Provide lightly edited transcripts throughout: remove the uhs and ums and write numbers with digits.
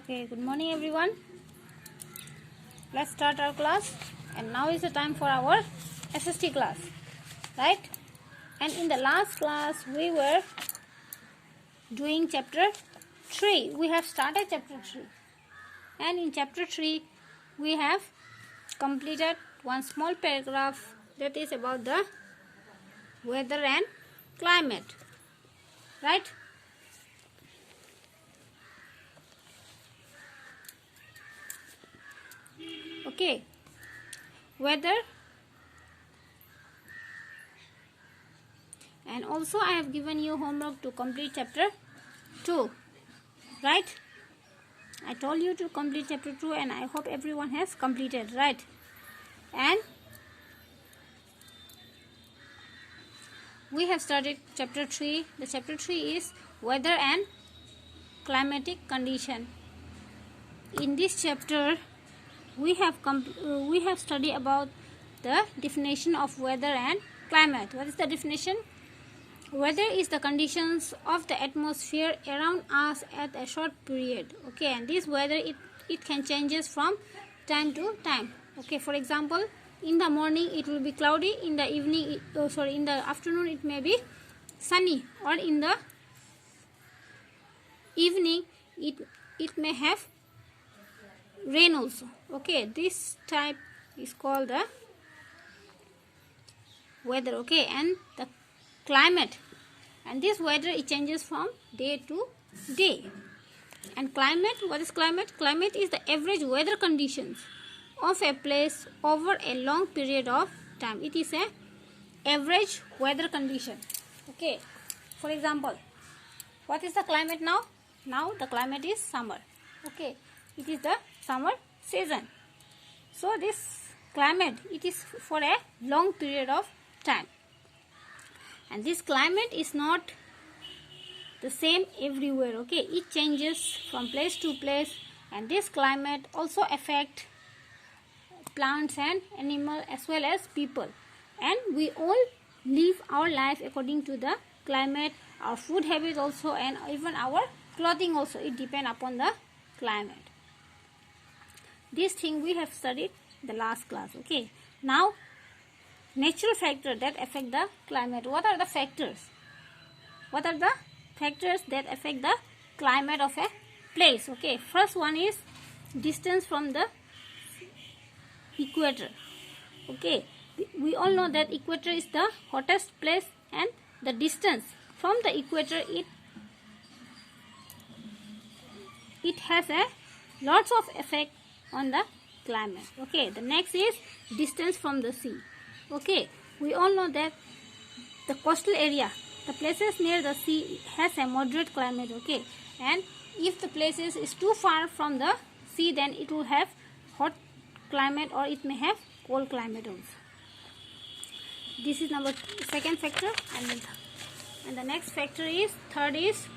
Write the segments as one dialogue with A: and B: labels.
A: Okay, good morning everyone. Let's start our class. And now is the time for our SST class, right? And in the last class we were doing chapter 3. We have started chapter 3. And in chapter 3 we have completed one small paragraph that is about the weather and climate, right? Okay, weather, and also I have given you homework to complete chapter 2, right? I told you to complete chapter 2 and I hope everyone has completed, right? And we have started chapter 3. The chapter 3 is weather and climatic condition. In this chapter we have studied about the definition of weather and climate. What is the definition? Weather is the conditions of the atmosphere around us at a short period. Okay, and this weather it can changes from time to time. Okay, for example, in the morning it will be cloudy, in the evening in the afternoon it may be sunny, or in the evening it may have rain also. Okay, this type is called the weather. Okay, and the climate, and this weather it changes from day to day. And climate, what is climate? Climate is the average weather conditions of a place over a long period of time. It is a average weather condition. Okay, for example, what is the climate now? Now the climate is summer. Okay, it is the summer season. So this climate it is for a long period of time, and this climate is not the same everywhere. Okay, it changes from place to place, and this climate also affect plants and animals as well as people, and we all live our life according to the climate. Our food habits also, and even our clothing also, it depends upon the climate. This thing we have studied the last class. Okay, now natural factors that affect the climate. What are the factors? What are the factors that affect the climate of a place? Okay, first one is distance from the equator. Okay, we all know that equator is the hottest place, and the distance from the equator it has a lots of effect on the climate. Okay, the next is distance from the sea. Okay, we all know that the coastal area, the places near the sea has a moderate climate. Okay, and if the places is too far from the sea, then it will have hot climate or it may have cold climate also. This is second factor, and the next factor is third is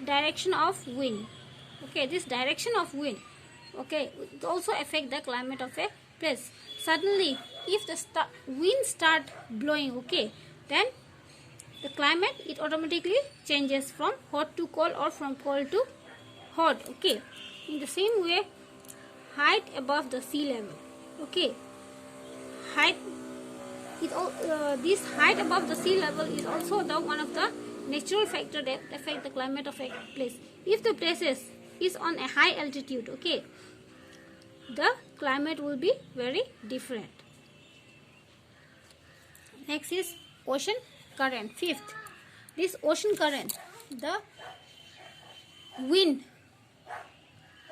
A: direction of wind. Okay, this direction of wind, okay, it also affect the climate of a place. Suddenly if the wind start blowing, okay, then the climate it automatically changes from hot to cold or from cold to hot. Okay, in the same way, height above the sea level. Okay, this height above the sea level is also the one of the natural factor that affect the climate of a place. If the places is on a high altitude, okay, the climate will be very different. Next is ocean current. Fifth, this ocean current, the wind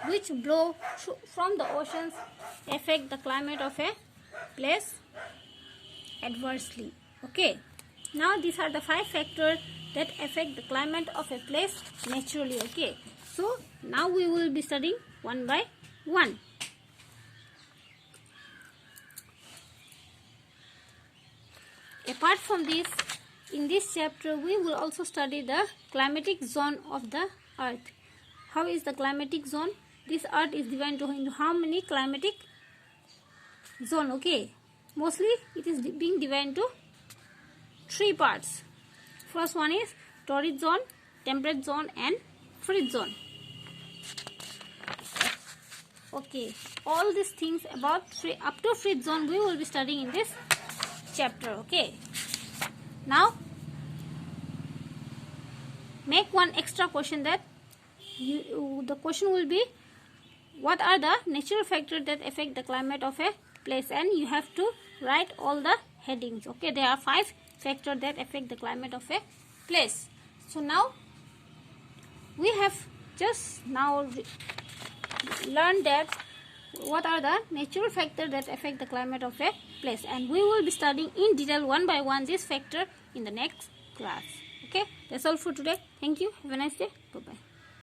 A: which blow from the oceans affect the climate of a place adversely. Okay, now these are the 5 factors that affect the climate of a place naturally. Okay, so now we will be studying one by one. Apart from this, in this chapter we will also study the climatic zone of the earth. How is the climatic zone? This earth is divided into how many climatic zone? Okay, mostly it is being divided into 3 parts. First one is torrid zone, temperate zone and frigid zone. Okay, all these things about up to fifth zone we will be studying in this chapter. Okay, now make one extra question that the question will be, what are the natural factors that affect the climate of a place? And you have to write all the headings. Okay, there are 5 factors that affect the climate of a place. So now we have just now learned that what are the natural factors that affect the climate of a place, and we will be studying in detail one by one this factor in the next class. Okay, that's all for today. Thank you. Have a nice day. Bye bye.